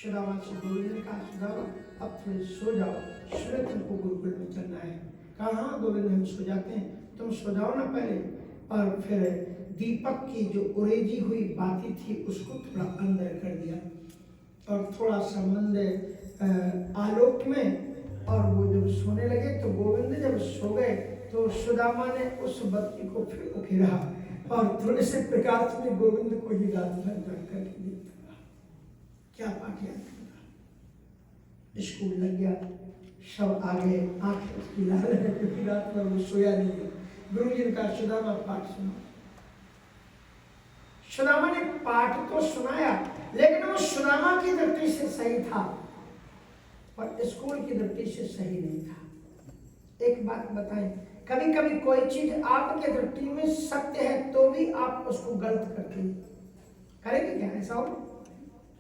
सुदामा से गोविंद ने कहा, सुदामा अब थोड़े सो जाओ, सुबह तुमको गुरुकुल में चलना है। कहा हाँ गोविंद हम सो जाते हैं, तुम सो जाओ ना पहले। और फिर दीपक की जो उरेजी हुई बाती थी उसको थोड़ा अंदर कर दिया और थोड़ा सा मंद आलोक में, और वो जब सोने लगे तो गोविंद जब सो गए तो सुदामा ने उस बत्ती को फिर उखेरा और थोड़े से प्रकाश में गोविंद को ही रात भर जग करके देखता। क्या पाठ याद करना। स्कूल लग गया, सब आगे आंख उसकी लाल है क्योंकि रात भर वो सोया नहीं है। गुरु जी ने कहा सुदामा पाठ सुनो। सुदामा ने पाठ तो सुनाया, लेकिन वो सुदामा की दृष्टि से सही था और स्कूल की दृष्टि से सही नहीं था। एक बात बताएं, कभी कभी कोई चीज आपके दृष्टि में सत्य है तो भी आप उसको गलत करते हैं। करेंगे क्या ऐसा हो?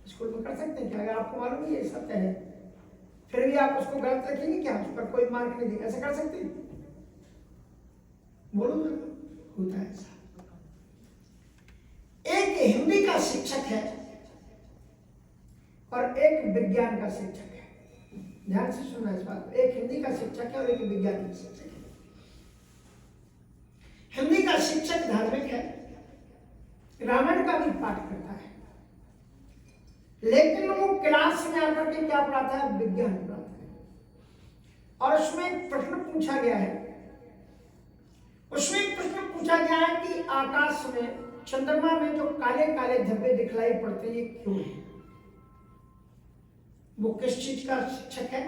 स्कूल में कर सकते हैं क्या? अगर आपको मालूम है ये सत्य है फिर भी आप उसको गलत रखेंगे क्या? उस पर कोई मार्क नहीं देगा, ऐसा कर सकते हैं? बोलो ना, होता है ऐसा। एक हिंदी का शिक्षक है और एक विज्ञान का शिक्षक है। ध्यान से सुनना इस बात को। एक हिंदी का शिक्षक है और एक विज्ञान का शिक्षक है। हिंदी का शिक्षक धार्मिक है, रामायण का भी पाठ करता है, लेकिन वो क्लास में आकर के क्या पढ़ाता है? विज्ञान पढ़ाता है। और उसमें एक प्रश्न पूछा गया है, उसमें एक प्रश्न पूछा गया है कि आकाश में, चंद्रमा में जो काले काले धब्बे दिखलाई पड़ते हैं ये क्यों है? वो किस चीज का शिक्षक है?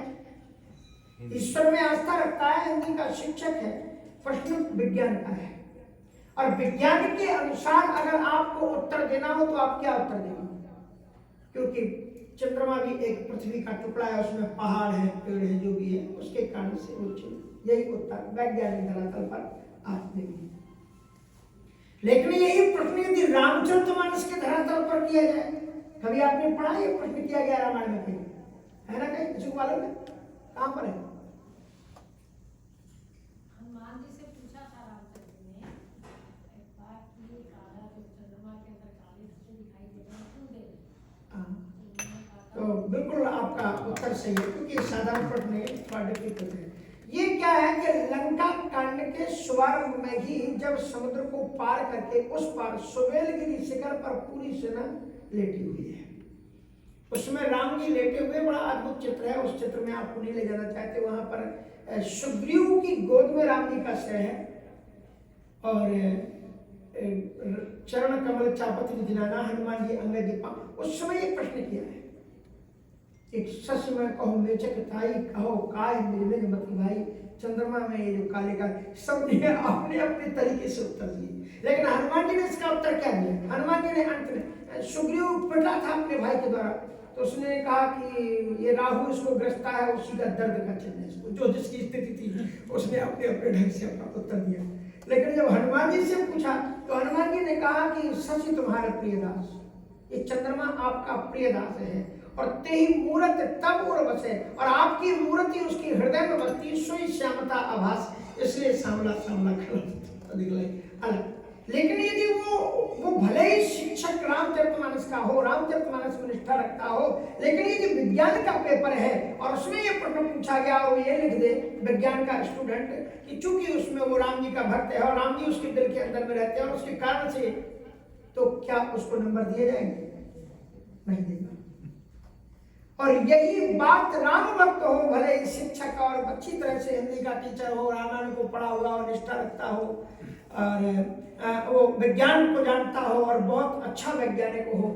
ईश्वर में आस्था रखता है, हिंदी का शिक्षक है। प्रश्न विज्ञान का है और विज्ञान के अनुसार अगर आपको उत्तर देना हो तो आप क्या उत्तर देंगे? क्योंकि चंद्रमा भी एक पृथ्वी का टुकड़ा है, उसमें पहाड़ है, पेड़ है, जो भी है, उसके कारण से वो यही उत्तर वैज्ञानिक धरातल पर आप देंगे। लेकिन यही प्रश्न यदि रामचरितमानस के धरातल पर किया जाए, कभी आपने पढ़ा ये प्रश्न किया गया रामायण में? कहीं है ना? कहीं किसी को मालूम है? कहां पर है? हनुमान जी से पूछा था रामचरित में एक बार कि काला जो चंद्रमा के अंदर काले धब्बे दिखाई दे रहे हैं क्यों दे रहे हैं? तो बिल्कुल आपका उत्तर सही है, क्योंकि साधारण प्रश्न है, थोड़ा डिफिकल्ट है। ये क्या है कि लंका कांड के शुभारंभ में ही जब समुद्र को पार करके उस पार सुबेलगिरी शिखर पर पूरी सेना लेटी हुई है, उसमें राम जी लेटे हुए, बड़ा अद्भुत चित्र है। उस चित्र में आपको नहीं ले जाना चाहते। वहां पर सुग्रीव की गोद में राम जी का सिर है और चरण कमल चापत जिनाना हनुमान जी अंग दीपा। उस समय एक प्रश्न किया है, एक सस में कहो मेचक थाई, कहो काय निर्मित मति भाई। चंद्रमा में ये जो काले का, सबने अपने अपने तरीके से उत्तर दिए, लेकिन हनुमान जी ने इसका उत्तर क्या दिया? हनुमान जी ने अंत में, सुग्रीव पिटा था अपने भाई के द्वारा, तो उसने कहा कि ये राहु इसको ग्रस्ता है, उसी का दर्द का चिन्ह है इसको। जो जिसकी स्थिति थी उसने अपने अपने ढंग से अपना उत्तर दिया। लेकिन जब हनुमान जी से पूछा तो हनुमान जी ने कहा कि सच तुम्हारे प्रिय दास, ये चंद्रमा आपका प्रिय दास है और तेही मूरत तब और बसे, और आपकी मूर्ति उसकी हृदय में बसती, सोई श्यामता आभास, इसलिए सांवला सांवला खड़ा दिखलाई अलग। लेकिन यदि वो भले ही शिक्षक रामचरितमानस का हो, रामचरितमानस में निष्ठा रखता हो, लेकिन यदि विज्ञान का पेपर है और उसमें ये प्रश्न पूछा गया और वो ये लिख दे विज्ञान का स्टूडेंट कि चूंकि उसमें वो राम जी का भक्त है और राम जी उसके दिल के अंदर में रहते हैं और उसके कारण से, तो क्या उसको नंबर दिए जाएंगे? नहीं देगा। और यही बात राम भक्त हो, भले ही शिक्षक और अच्छी तरह से हिंदी का टीचर हो, रामायण को पढ़ा हुआ और निष्ठा रखता हो और वो विज्ञान को जानता हो और बहुत अच्छा वैज्ञानिक हो,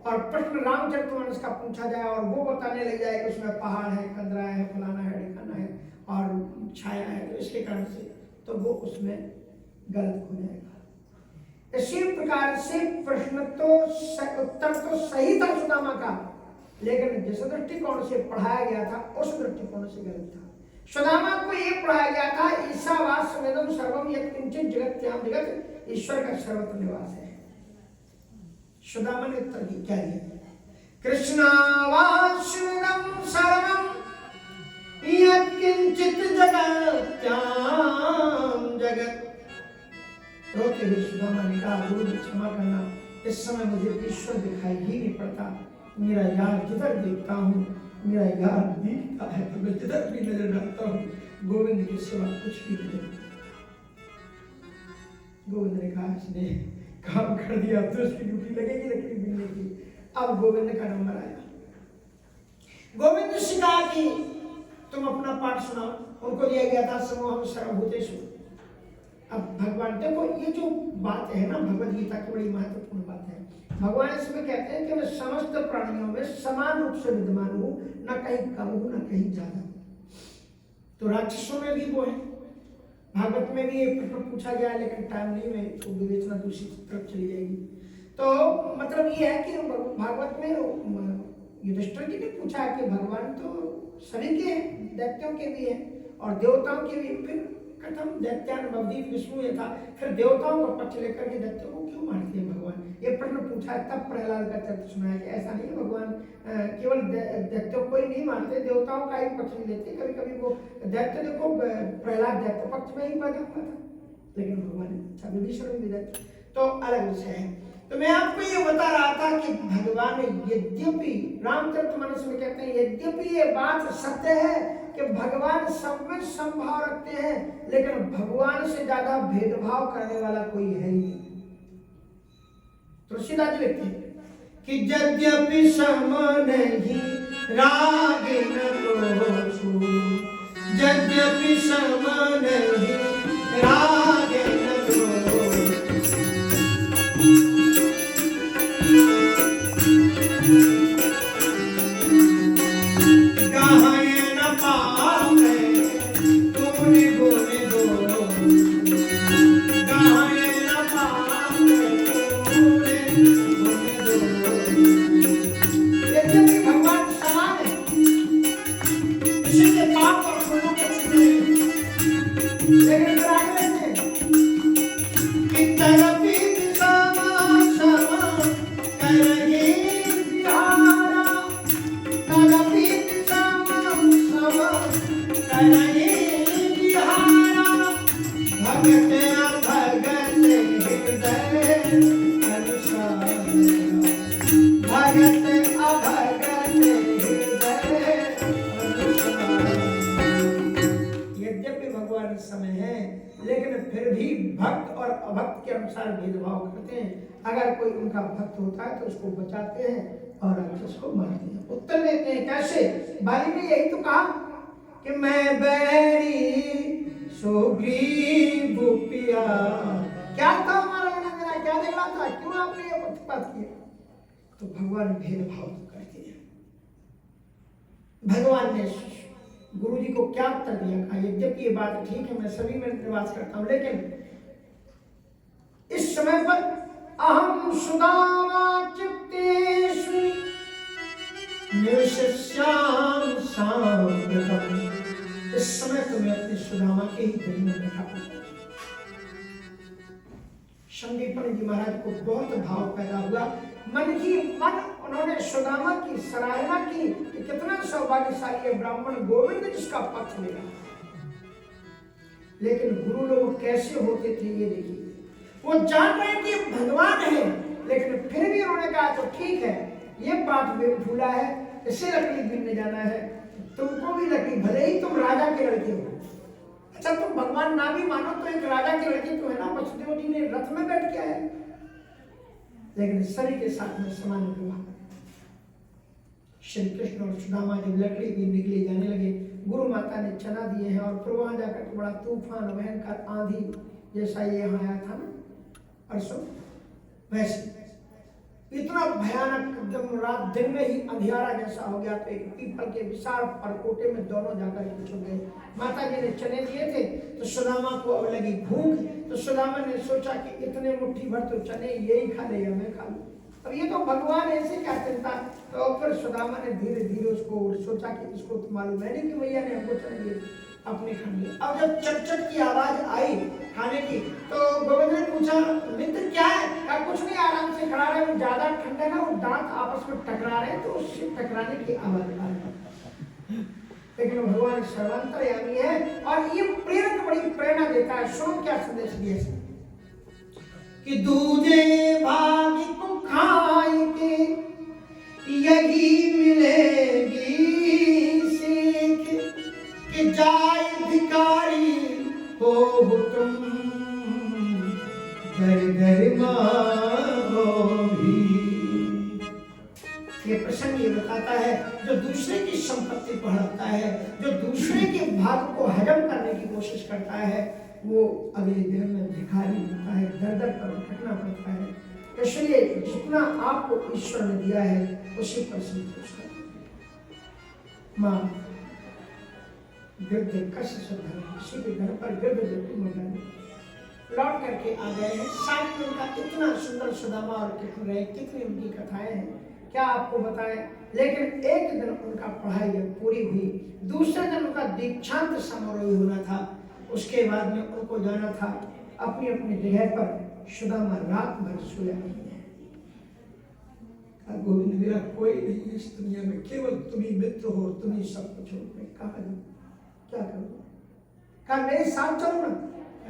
और प्रश्न रामचरितमानस का पूछा जाए और वो बताने लग जाए कि उसमें पहाड़ है, कंदरा है, फलाना है, ढिकाना है और छाया है, तो इसके कारण से, तो वो उसमें गलत हो जाएगा। इसी प्रकार से प्रश्न तो उत्तर तो सही था सुदामा का, लेकिन जिस दृष्टिकोण से पढ़ाया गया था उस दृष्टिकोण से गलत था। सुदामा को यह पढ़ाया गया था ईशावास्यमिदं सर्वम यत्किंचित् जगत्याम जगत, ईश्वर का सर्वत्र निवास है। सुदामा ने उत्तर क्या दिया? कृष्णावास्यमिदं सर्वम यत्किंचित् जगत्याम जगत। रोते हुए सुदामा ने कहा, गुरु जी क्षमा करना, इस समय मुझे ईश्वर दिखाई ही नहीं पड़ता, मेरा यार जिधर देखता हूँ मेरा यार दिखता है, तो मैं जिधर भी नजर डालता हूँ गोविंद के सिवा कुछ भी नहीं। गोविंद ने कहा इसने काम कर दिया, तो उसकी ड्यूटी लगेगी लकड़ी बिनने की। अब गोविंद का नंबर आया। गोविंद से कहा कि तुम अपना पाठ सुनाओ। उनको दिया गया था समूहम सर्वभूतेषु। अब भगवान देखो, ये जो बात है ना भगवद गीता की बड़ी महत्वपूर्ण बात है। भगवान इसमें कहते हैं कि मैं समस्त प्राणियों में समान रूप से विद्यमान हूं, न कहीं कम हूं न कहीं ज्यादा। तो राक्षसों में भी वो है। भागवत में भी एक प्रश्न पूछा गया है, लेकिन टाइम नहीं में तो विवेचना दूसरी तरफ चली जाएगी। तो मतलब ये है कि भागवत में युधिष्ठिर जी ने पूछा है कि भगवान तो सभी के हैं, दैत्यों के भी हैं और देवताओं के भी। फिर कथम दैत्यान भवदीत विष्णु ये था, फिर देवताओं का पक्ष लेकर के दैत्यों को क्यों मारते हैं भगवान? ये प्रश्न पूछा है। तब प्रहलाद का चरित्र सुनाया कि ऐसा नहीं है, भगवान केवल दैत्यों को ही नहीं मारते, देवताओं का ही पक्ष नहीं लेते। कभी कभी वो दैत्य देखो, प्रहलाद दैत्य पक्ष में ही पैदा हुआ था, लेकिन भगवान ने अच्छा विभीषण भी दैत्य, तो अलग विषय है। तो मैं आपको ये बता रहा था कि भगवान यद्यपि रामचरितमानस में कहते हैं, यद्यपि ये बात सत्य है कि भगवान सब में समभाव रखते हैं, लेकिन भगवान से ज्यादा भेदभाव करने वाला कोई है ही नहीं। तुलसीदास जी लिखते हैं कि यद्यपि सम नहीं रागिन कोसु, यद्यपि सम नहीं रागिन भेदभाव करते हैं। अगर कोई उनका भक्त होता है तो उसको बचाते हैं और राक्षस को मारते हैं। उत्तर देते हैं कैसे? बाली ने यही तो कहा कि मैं बैरी सुग्रीव पिया। क्या था हमारा लेना देना, क्या झगड़ा था, क्यों आपने ये पक्षपात किया? तो भगवान भेदभाव करते हैं। भगवान ने गुरु जी को क्या उत्तर दिया? कहा यद्यपि ये बात ठीक है, मैं सभी में निवास करता हूं, लेकिन इस समय पर अहम सुदामा चित्तेषु निवसिष्यामि साम्प्रतम्। इस समय तुम्हें अपने सुदामा के ही दिल में बैठा हूं। संदीपन जी महाराज को बहुत भाव पैदा हुआ, मन ही मन उन्होंने सुदामा की सराहना की कि कितना सौभाग्यशाली है ब्राह्मण गोविंद जिसका पक्ष लेगा। लेकिन गुरु लोग कैसे होते थे ये देखिए, वो जान रहे कि भगवान है, लेकिन फिर भी उन्होंने कहा तो ठीक है, ये बात भूला है, इसे लकड़ी बीनने जाना है, तुमको भी लकड़ी, भले ही तुम राजा के लड़के हो। अच्छा तुम भगवान ना भी मानो तो एक राजा के लड़के तो है ना, वसुदेव जी ने रथ में बैठ के आए, लेकिन सभी के साथ में समान विवाह। श्री कृष्ण और सुदामा जब लकड़ी बीनने के लिए जाने लगे, गुरु माता ने चना दिए हैं और फिर वहां जाकर बड़ा तूफान भयंकर आंधी जैसा ये यहाँ आया था ना परसों, वैसे इतना भयानक एकदम रात दिन में ही अंधियारा जैसा हो गया। तो एक पीपल के विशाल परकोटे में दोनों जाकर के छुप गए। माता जी ने चने दिए थे तो सुदामा को अब लगी भूख, तो सुदामा ने सोचा कि इतने मुट्ठी भर तो चने यही खा ले या मैं खा लूं, अब ये तो भगवान ऐसे क्या चिंता। तो फिर सुदामा ने धीरे धीरे उसको सोचा कि इसको तो मालूम है नहीं कि भैया ने हमको चने दिए, अपने खा लिए। अब जब चट की आवाज आई खाने की, तो गोविंद ने पूछा मित्र क्या है? क्या कुछ नहीं, आराम से खड़ा रहे, वो ज्यादा ठंडा ना, वो दांत आपस में टकरा रहे तो उससे टकराने की आवाज आ रही। लेकिन भगवान सर्वांतर्यामी है और ये प्रेरक बड़ी प्रेरणा देता है। सुनो क्या संदेश दिया कि दूजे भागी को खाए के यही मिलेगी सीख कि जाए भिखारी हो तुम, दर दर मांगो भी। ये प्रसंग ये बताता है, जो दूसरे की संपत्ति को हड़पता है, जो दूसरे के भाग को हजम करने की कोशिश करता है, वो अगले दिन में भिखारी होता है, दर दर पर भटकना पड़ता है। इसलिए जितना आपको ईश्वर ने दिया है उसी पर संतोष करें। माँ गिरध कष्ट श्रद्धा किसी के घर पर गिरध जटू मंगाने लौट करके आ गए हैं। साथ में उनका इतना सुंदर सुदामा और कृष्ण रहे, कितनी उनकी कथाएं हैं, क्या आपको बताएं। लेकिन एक दिन उनका पढ़ाई जब पूरी हुई, दूसरे दिन उनका दीक्षांत समारोह होना था। उसके बाद में उनको जाना था अपनी अपनी जगह पर। सुदामा रात भर सोया नहीं है। गोविंद मेरा कोई नहीं है इस दुनिया में, केवल तुम ही मित्र हो, तुम ही सब कुछ हो। मैं कहाँ जाऊँ, क्या करूँ? कहा मेरे साथ चलो ना,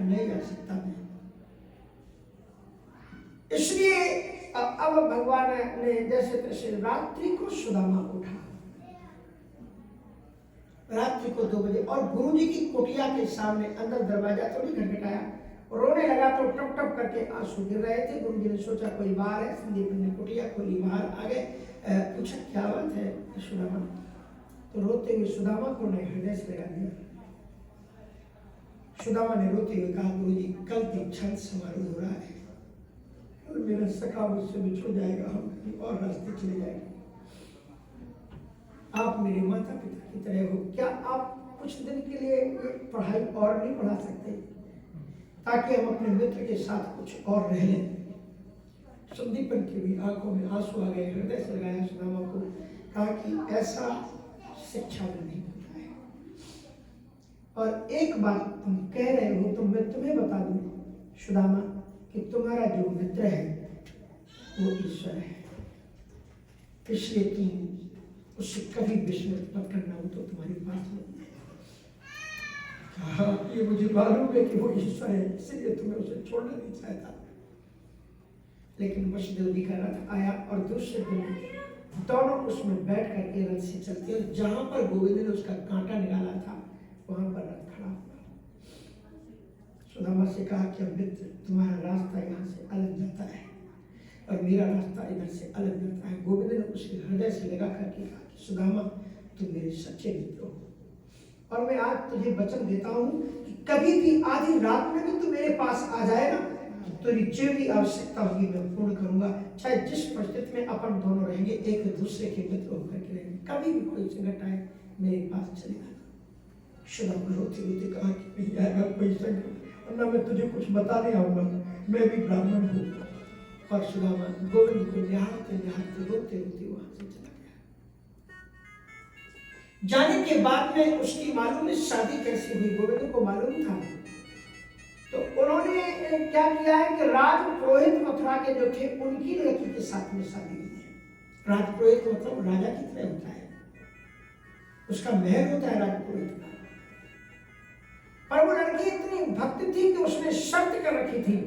नहीं जा सकता मैं। इसलिए अब भगवान ने जैसे तैसे रात्रि को सुदामा उठा, रात्रि को 2 बजे, और गुरुजी की कुटिया के सामने अंदर दरवाजा थोड़ी खटखटाया, रोने लगा तो टप टप करके आंसू गिर रहे थे। गुरुजी ने सोचा कोई बाहर है, संदीप ने कुटिया खोली, बाहर आ गए, पूछा क्या बात है सुदामा? तो रोते हुए सुदामा को ने हृदय से लगा दिया। सुदामा ने रोते हुए कहा, गुरुजी कल दीक्षांत समारोह हो रहा है, कल मेरा सखा मुझसे बिछड़ जाएगा, हम कहीं और रास्ते चले जाएंगे। आप मेरे माता पिता की तरह हो, क्या आप कुछ दिन के लिए पढ़ाई और नहीं पढ़ा सकते, ताकि हम अपने मित्र के साथ कुछ और रह लें? संदीपन की भी आंखों में आंसू आ गए, हृदय से लगाया सुदामा को, कहा कि ऐसा शिक्षा में नहीं होता है, और एक बात तुम कह रहे हो तो मैं तुम्हें बता दूं सुदामा कि तुम्हारा जो मित्र है वो ईश्वर है, इसलिए तुम उससे कभी विस्मृत मत करना, वो तो तुम्हारी बात नहीं है। हाँ, ये मुझे मालूम है कि वो ईश्वर है, इसलिए तुम्हें उसे छोड़ना नहीं चाहता। लेकिन वसुदेव जी का रथ आया और दूसरे दिन दोनों उसमें बैठ करके रथ से चलते, और जहां पर गोविंद ने उसका कांटा निकाला था वहां पर रथ खड़ा हुआ। सुदामा से कहा कि मित्र तुम्हारा रास्ता यहाँ से अलग जाता है और मेरा रास्ता इधर से अलग जाता है। गोविंद ने उसके हृदय से लगा करके कहा कि सुदामा तुम मेरे सच्चे मित्र हो, और मैं आज तुझे वचन देता हूँ कि कभी भी आधी रात में भी तू मेरे पास आ जाएगा तो तेरी जो भी आवश्यकता होगी मैं पूर्ण करूंगा, चाहे जिस परिस्थिति में अपन दोनों रहेंगे, एक दूसरे के मित्र होकर के रहेंगे। कभी भी कोई संकट आए मेरे पास चले आना। सुदामा रोते रोते कहा कि नहीं आएगा कोई संकट, वरना मैं तुझे कुछ बता नहीं आऊंगा, मैं भी ब्राह्मण हूँ। और सुदामा गोविंद को निहारते निहारते रोते रोते वहां से चला गया। जाने के बाद में उसकी मालूम है शादी कैसे हुई, गोविंद को मालूम था। तो उन्होंने क्या किया है कि राजपुरोहित मथुरा के जो थे उनकी लड़की के साथ में शादी की है। राजपुरोहित मतलब राजा की तरह होता है, उसका महल होता है राजपुरोहित का। पर वो लड़की इतनी भक्त थी कि उसने शर्त कर रखी थी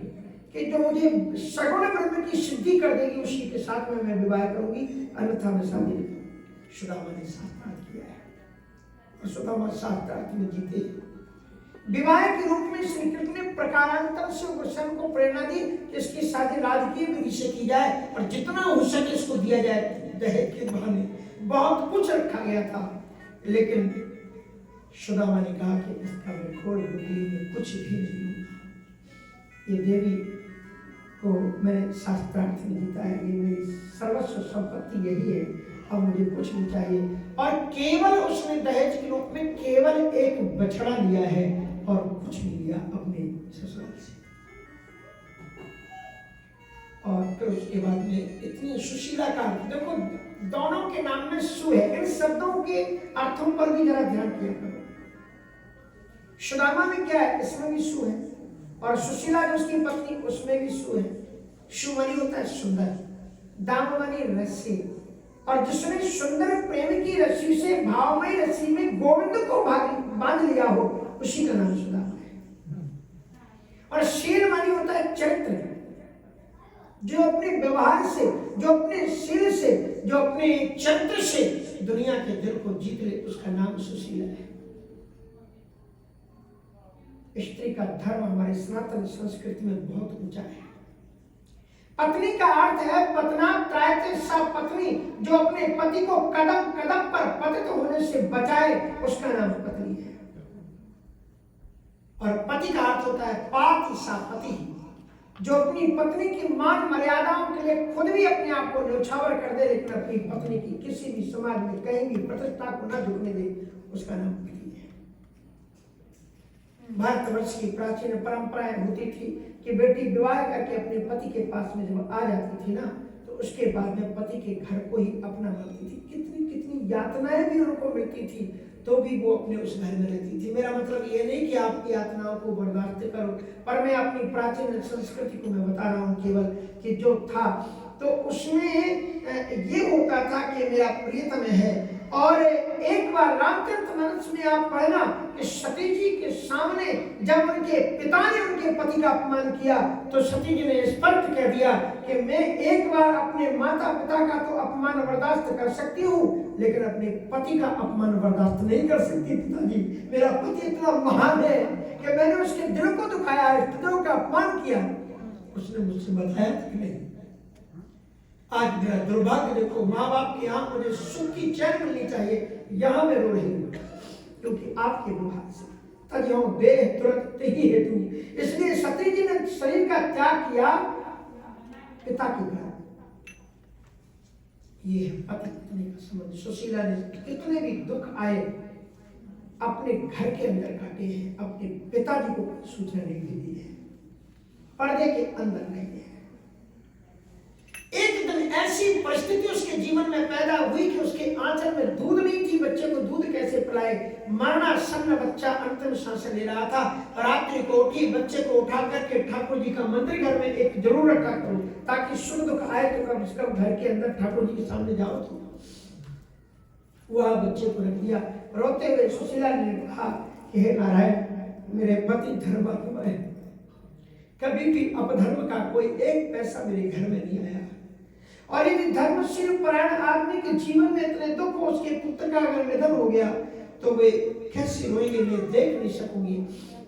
कि जो मुझे सगुण ब्रह्म की सिद्धि कर देगी उसी के साथ में मैं विवाह करूंगी, अन्यथा मैं शादी नहीं करूंगी। सुदामा ने शास्त्रार्थ किया है और सुदामा शास्त्रार्थ में जीते। विवाह के रूप में श्री कृष्ण ने प्रकारांतर से वचन को प्रेरणा दी कि इसकी शादी राजकीय विधि से की जाए और जितना हो सके इसको दिया जाए। दहेज के बहाने बहुत कुछ रखा गया था, लेकिन सुदामा ने कहा कि इसका मैं घोर बुद्धि में कुछ भी नहीं होगा। ये देवी को मैंने शास्त्रार्थ में जीता है, ये मेरी सर्वस्व संपत्ति यही है, अब मुझे कुछ नहीं चाहिए। और केवल उसने दहेज के रूप में केवल एक बछड़ा लिया है और कुछ नहीं लिया अपने ससुराल से। और फिर उसके बाद में इतनी सुशीला का, देखो दोनों के नाम में सु है, इन शब्दों के अर्थों पर भी जरा ध्यान किया करो। सुदामा में क्या है, इसमें भी सु है, और सुशीला जो उसकी पत्नी उसमें भी सु है। सुमनी होता है सुंदर, दामवनी रस्सी, और जिसने सुंदर प्रेम की रस्सी से भावमयी रस्सी में गोविंद को बांध लिया हो उसी का नाम सुदामा है। और शील मानी होता है चरित्र, जो अपने व्यवहार से, जो अपने शील से, जो अपने चरित्र से दुनिया के दिल को जीत ले, उसका नाम सुशीला है। स्त्री का धर्म हमारी सनातन संस्कृति में बहुत ऊंचा है। पत्नी का अर्थ है पतना त्रायते सा पत्नी, जो अपने पति को कदम कदम पर पतित होने से बचाए, उसका नाम पत्नी है। और पति का अर्थ होता है पाति सा पति, जो अपनी पत्नी की मान मर्यादाओं के लिए खुद भी अपने आप को न्यौछावर कर दे, लेकिन अपनी पत्नी की किसी भी समाज में कहीं भी प्रतिष्ठा को न झुकने दे, उसका नाम पति है। भारतवर्ष की प्राचीन परंपराएं होती थी कि बेटी विवाह करके अपने पति के पास में जब आ जाती थी ना, तो उसके बाद में पति के घर को ही अपना मानती थी। कितनी कितनी यातनाएं भी उनको मिलती थी, तो भी वो अपने उस घर में रहती थी। मेरा मतलब ये नहीं कि आपकी यातनाओं को बर्दाश्त करो, पर मैं अपनी प्राचीन संस्कृति को मैं बता रहा हूँ केवल कि जो था, तो उसमें ये होता था कि मेरा प्रियतम है। और एक बार रामचरितमानस में आप पढ़ना कि सती जी के सामने जब उनके पिता ने उनके पति का अपमान किया, तो सती जी ने स्पष्ट कह दिया कि मैं एक बार अपने माता पिता का तो अपमान बर्दाश्त कर सकती हूँ, लेकिन अपने पति का अपमान बर्दाश्त नहीं कर सकती। पिताजी, मेरा पति इतना महान है कि मैंने उसके दिल को दुखाया, हृदयों का अपमान किया, उसने मुझसे बताया कि नहीं। आज मेरा दुर्भाग्य देखो, माँ बाप की यहाँ मुझे सुख की चैन मिलनी चाहिए, यहाँ मैं रो रही हूँ क्योंकि आपके विवाह से तजो देह तुरंत ही हेतु। इसलिए सती जी ने शरीर का त्याग किया पिता की घर। ये है पति पत्नी का संबंध। सुशीला ने कितने भी दुख आए अपने घर के अंदर काटे हैं, अपने पिताजी को सूचना नहीं दी है, पर्दे के अंदर नहीं है। एक दिन ऐसी परिस्थिति उसके जीवन में पैदा हुई कि उसके आंचल में दूध नहीं थी, बच्चे को दूध कैसे पिलाए। मरणासन्न बच्चा अंतिम सांस ले रहा था। रात्रि को उठी, बच्चे को उठा करके ठाकुर जी का मंदिर घर में एक जरूर रखा करो, ताकि सुख दुख आए तो कम से कम घर के अंदर ठाकुर जी के सामने जाओ। तो वह बच्चे को रख दिया। रोते हुए सुशीला ने कहा कि हे नारायण, मेरे पति धर्मात्मा है, कभी भी अपधर्म का कोई एक पैसा मेरे घर में नहीं आया। और यदि धर्मशील परायण आदमी के जीवन में इतने दुख हो, उसके पुत्र का अगर निधन हो गया तो वे कैसे रोएंगे, मैं देख नहीं सकूंगी।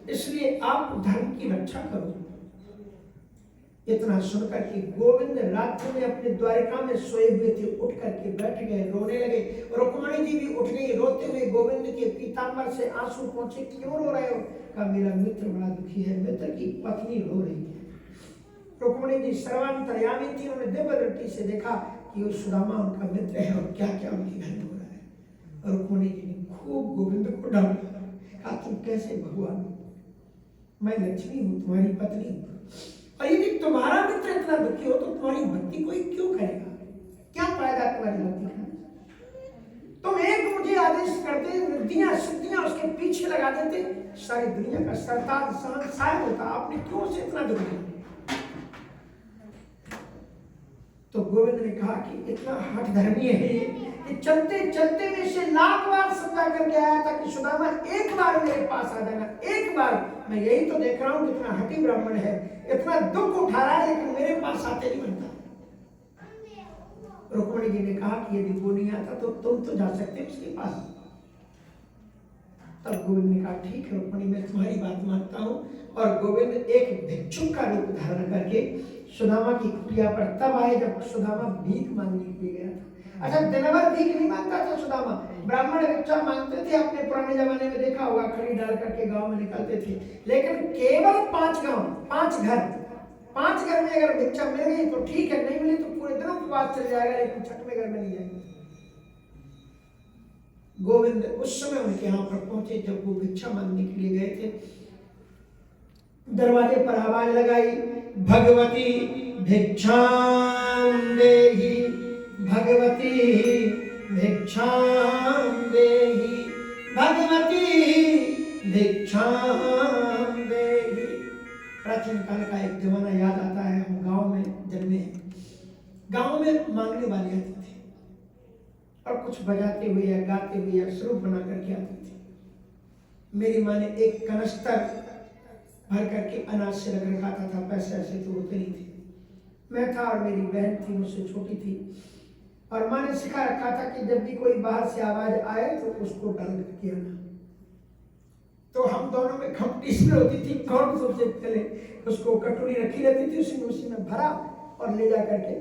इसलिए आप धर्म की रक्षा करो। इतना सुनकर कि गोविंद रात्रि में अपने द्वारिका में सोए हुए थे, उठ करके बैठ गए, रोने लगे। रुक्मिणी जी भी उठ गई, रोते हुए गोविंद के पीतांबर से आंसू पहुंचे। क्यों रो रहे हो? कहा मेरा मित्र बड़ा दुखी है, मित्र की पत्नी रो रही है। रुक्मिणी जी सर्वांतर्यामी थी, उन्होंने दिव्य दृष्टि से देखा कि वो सुदामा उनका मित्र है और क्या क्या उनके घर में हो रहा है। रुक्मिणी जी ने खूब गोविंद को डांटा, कहा तुम कैसे भगवान, मैं लक्ष्मी हूँ, तुम्हारी पत्नी हूँ, और यदि तुम्हारा मित्र इतना दुखी हो तो तुम्हारी भक्ति कोई क्यों करेगा? क्या फायदा तुम्हारी भक्ति करने? तुम एक मुझे आदेश करते, रिद्धियां सिद्धियां उसके पीछे लगा देते, सारी दुनिया का सरताज शायद होता। आपने क्यों उसे इतना दुख दिया? तो गोविंद ने कहा कि इतना हठ धर्मी है कि चलते चलते में से लाख बार समझा करके आया था कि सुदामा एक बार मेरे पास आ जाना, एक बार। मैं यही तो देख रहा हूं कितना हठी ब्राह्मण है, इतना दुख उठा रहा है, लेकिन मेरे पास आते नहीं बनता। रुक्मिणी जी ने कहा कि यदि वो नहीं आता तो तुम तो जा सकते उसके पास। तब गोविंद ने कहा ठीक है रुक्मिणी, मैं तुम्हारी बात मानता हूँ। और गोविंद एक भिक्षुक का रूप धारण करके सुदामा की कुटिया पर तब आए जब सुदामा भीख मांगने के लिए गया था। अच्छा, दिन भर भीख नहीं मांगता था सुदामा, ब्राह्मण भिक्षा मांगते थे। आपने पुराने जमाने में देखा होगा, खड़ी डाल करके गांव में निकलते थे, लेकिन केवल 5 गांव, 5 घर में अगर भिक्षा मिल गई तो ठीक है, नहीं मिली तो पूरे दिन उपवास चल जाएगा, लेकिन छठवें घर में नहीं जाएगा। गोविंद उस समय उनके यहाँ पर पहुंचे जब वो भिक्षा मांगने के लिए गए थे। दरवाजे पर आवाज लगाई, भगवती भिक्षाम देहि, भगवती भिक्षाम देहि, भगवती भिक्षाम देहि। प्राचीन काल का एक जमाना याद आता है। हम गांव में जन्मे हैं, गांव में मांगने वाले आते थे और कुछ बजाते हुए या गाते हुए या स्वरूप बना करके आते थे। मेरी माँ ने एक कनस्तर भर करके अनाज से रख रखा था, पैसे ऐसे तो होते नहीं थे। मैं था और मेरी बहन थी, मुझसे छोटी थी, और माँ ने सिखा रखा था कि जब भी कोई बाहर से आवाज आए तो उसको डाल करके आना। तो हम दोनों में कंपटीशन होती थी कौन सबसे पहले उसको कटोरी रखी रहती थी, उसी में भरा और ले जा करके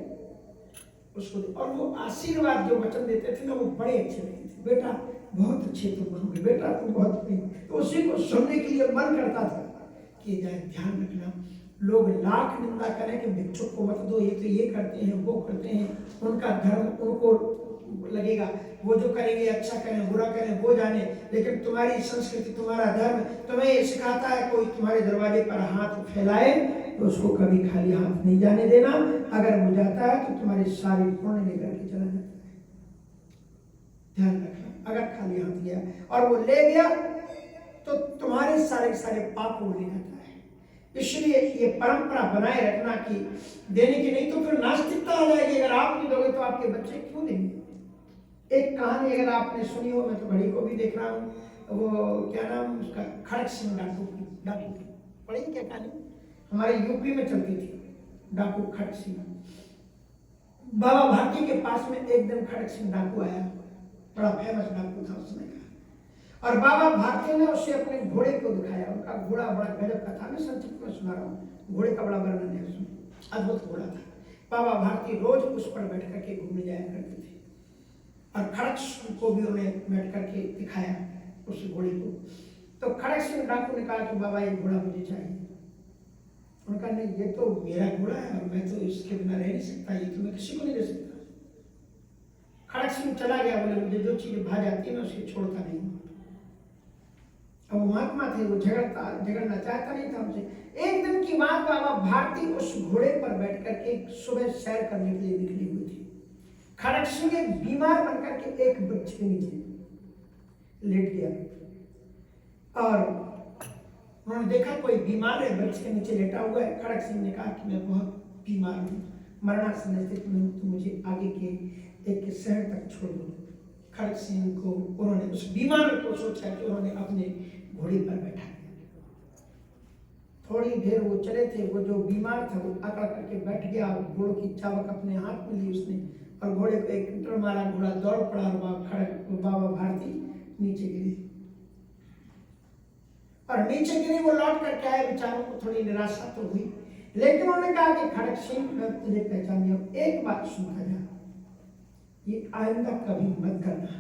उसको, और वो आशीर्वाद जो वचन देते थे ना वो बड़े अच्छे लगते थे। बेटा बहुत अच्छे तुम बनोगे, बेटा तुम बहुत, तो उसी को सुनने के लिए मन करता था कि जाए ध्यान रखना लोग लाख निंदा करें कि भिक्षुक को मत दो, ये तो ये करते हैं वो करते हैं, उनका धर्म उनको लगेगा, वो जो करेंगे अच्छा करें बुरा करें वो जाने, लेकिन तुम्हारी संस्कृति तुम्हारा धर्म तुम्हें ये सिखाता है कोई तुम्हारे दरवाजे पर हाथ फैलाए तो उसको कभी खाली हाथ नहीं जाने देना, अगर वो जाता है तो तुम्हारी सारी पुण्य लेकर के चला जाता है। ध्यान रखना, अगर खाली हाथ गया और वो ले गया तो तुम्हारे सारे सारे पाप वो ले जाता है। इसलिए ये परंपरा बनाए रखना कि देने की, नहीं तो फिर नास्तिकता आ जाएगी। अगर आप नहीं दोगे तो आपके बच्चे क्यों देंगे। एक कहानी अगर आपने सुनी हो, मैं तो घड़ी को भी देख रहा हूँ, वो क्या नाम उसका, खड़क सिंह डाकू की पढ़ी क्या कहानी, हमारे यूपी में चलती थी डाकू खड़क सिंह। बाबा भारती के पास में एक दिन खड़क सिंह डाकू आया, बड़ा फेमस डाकू था उस समय का, और बाबा भारती ने उसे अपने घोड़े को दिखाया। उनका घोड़ा बड़ा गजब का था, मैं संक्षिप्त में सुना रहा हूँ, घोड़े का बड़ा वर्णन है उसमें, अद्भुत घोड़ा था। बाबा भारती रोज उस पर बैठ करके घूमने जाया करते थे, और खड़क सिंह को भी उन्हें बैठ करके दिखाया उस घोड़े को। तो खड़क सिंह डाकू ने कहा कि बाबा ये घोड़ा मुझे चाहिए। उनका नहीं, ये तो मेरा घोड़ा है और मैं तो इसके बिना रह नहीं सकता, ये तो मैं किसी को नहीं दे सकता। खड़क सिंह चला गया, बोले मुझे जो चीज भा जाती है मैं उसकी छोड़ता नहीं। अब महात्मा थे, वो झगड़ना चाहता नहीं था उनसे। एक दिन की बात, बाबा भारती उस घोड़े पर बैठ करके सुबह सैर करने के लिए निकली हुई थी। खड़क सिंह एक बीमार बनकर के एक वृक्ष के नीचे लेट गया, और उन्होंने देखा कोई बीमार है, वृक्ष के नीचे लेटा हुआ है। खड़क सिंह ने कहा कि मैं बहुत बीमार हूँ, मरणासन स्थिति में हूँ, तो मुझे आगे के एक शहर तक छोड़ दो। खड़क सिंह को उन्होंने, उस बीमार को सोचा कि उन्होंने अपने घोड़े पर बैठा दिया। थोड़ी देर वो चले थे, वो जो बीमार था वो अकड़ करके बैठ गया, घोड़ों की चाबक अपने हाथ में ली उसने, और घोड़े को एक कीटर मारा, घोड़ा दौड़ पड़ा, और बाबा भारती नीचे गिरे। और नीचे गिरे, वो लौट करके आए, बेचारों को थोड़ी निराशा तो हुई, लेकिन उन्होंने कहा कि खड़क सिंह मैं तुझे पहचान लिया, एक बात सुनता जा, ये आइंदा कभी मत करना,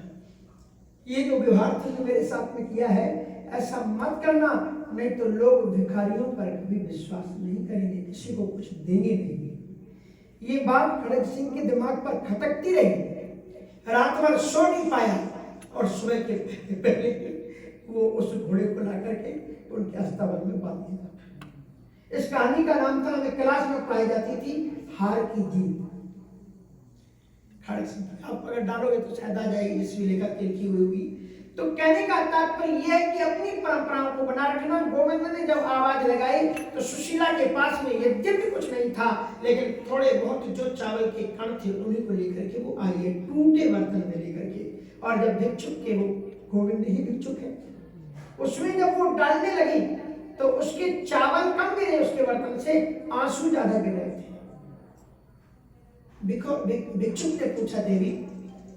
ये जो व्यवहार तुमने मेरे साथ में किया है ऐसा मत करना, नहीं तो लोग भिखारियों पर कभी विश्वास नहीं करेंगे, किसी को कुछ देंगे नहीं। ये बात खड़क सिंह के दिमाग पर खटकती रही, रात भर सो नहीं पाया, और सुबह के पहले वो उस घोड़े को ला करके उनके अस्ताबल में बांध दिया। इस कहानी का नाम था, हमें क्लास में पढ़ाई जाती थी, हार की जीत। खड़क सिंह आप अगर डालोगे तो शायद आ जाएगी, जिसमें लेखक की लिखी हुई होगी। तो कहने का तात्पर्य यह है कि अपनी परंपराओं को बना रखना। गोविंद ने जब आवाज लगाई तो सुशीला के पास में यद्यपि कुछ नहीं था, लेकिन थोड़े बहुत जो चावल के कण थे उन्हीं को लेकर के वो आई है, टूटे बर्तन में लेकर के। और जब भिक्षुक के, वो गोविंद ही भिक्षुक है, उसमें जब वो डालने लगी तो उसके चावल कम गिरे उसके बर्तन से, आंसू ज्यादा गिर रहे थे। भिक्षुक ने पूछा देवी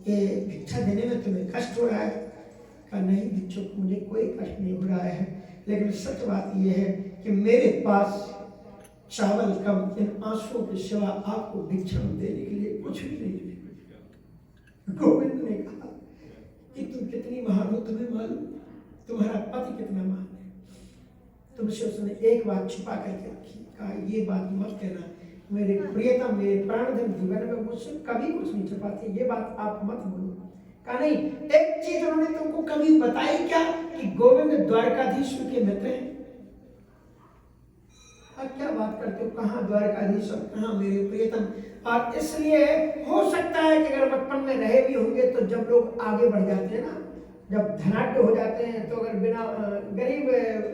कि भिक्षा देने में तुम्हें कष्ट हो रहा है? कहा नहीं भिक्षुक, मुझे कोई कष्ट नहीं हो रहा है, लेकिन सच बात यह है कि मेरे पास चावल कम, इन आंसुओं के सिवा आपको भिक्षा देने के लिए कुछ भी नहीं है। गोविंद ने कहा कि तुम कितनी महान हो, तुम्हें मालूम तुम्हारा पति कितना महान है, तुमसे उसने एक बात छिपा करके रखी। कहा ये बात मत कहना, मेरे प्रियतम, मेरे प्राणधन जीवन में मुझसे कभी कुछ नहीं छिपाते, ये बात आप मत बोलो। कहा नहीं, एक चीज उन्होंने तुमको कभी बताई क्या कि गोविंद द्वारकाधीश के मित्र हैं? क्या बात करते हो, कहाँ द्वारकाधीश और कहाँ मेरे प्रियतम। और इसलिए हो सकता है कि अगर बचपन में रहे भी होंगे तो जब लोग आगे बढ़ जाते हैं ना, जब धनाढ्य हो जाते हैं, तो अगर बिना गरीब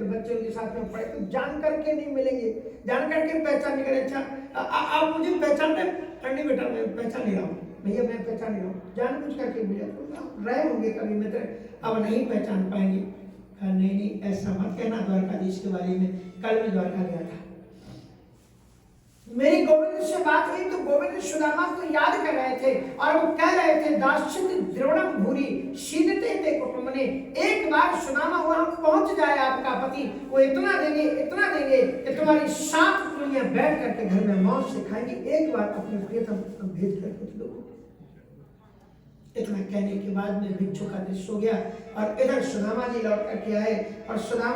बच्चों के साथ में पढ़े तो जान करके नहीं मिलेंगे, जान करके पहचान नहीं करें। अच्छा आप मुझे पहचान रहे? नहीं बेटा मैं पहचान नहीं रहा हूँ, भैया मैं पहचान नहीं रहा हूँ, जान बुझ करके मिले तो रहे होंगे कभी मित्र, अब नहीं पहचान पाएंगे। नहीं नहीं ऐसा मत कहना द्वारकाधीश के बारे में, कल मैं द्वारका गया था, मेरी गोविंद से बात हुई तो गोविंद सुदामा को याद कर रहे थे और वो कह रहे थे दास्यति द्रोणम भूरी शीदते ते कुटुंबने। एक बार सुदामा वहां पहुंच जाए आपका पति, वो इतना देंगे कि तुम्हारी 7 पुलियां बैठ करके घर में मौज से खाएंगी। एक बार अपने प्रियतम भेज कर कुछ लोगों। इतना कहने के बाद में भिक्षु का दृश्य हो गया और इधर सुदामा जी लौट करके आए और सुदामा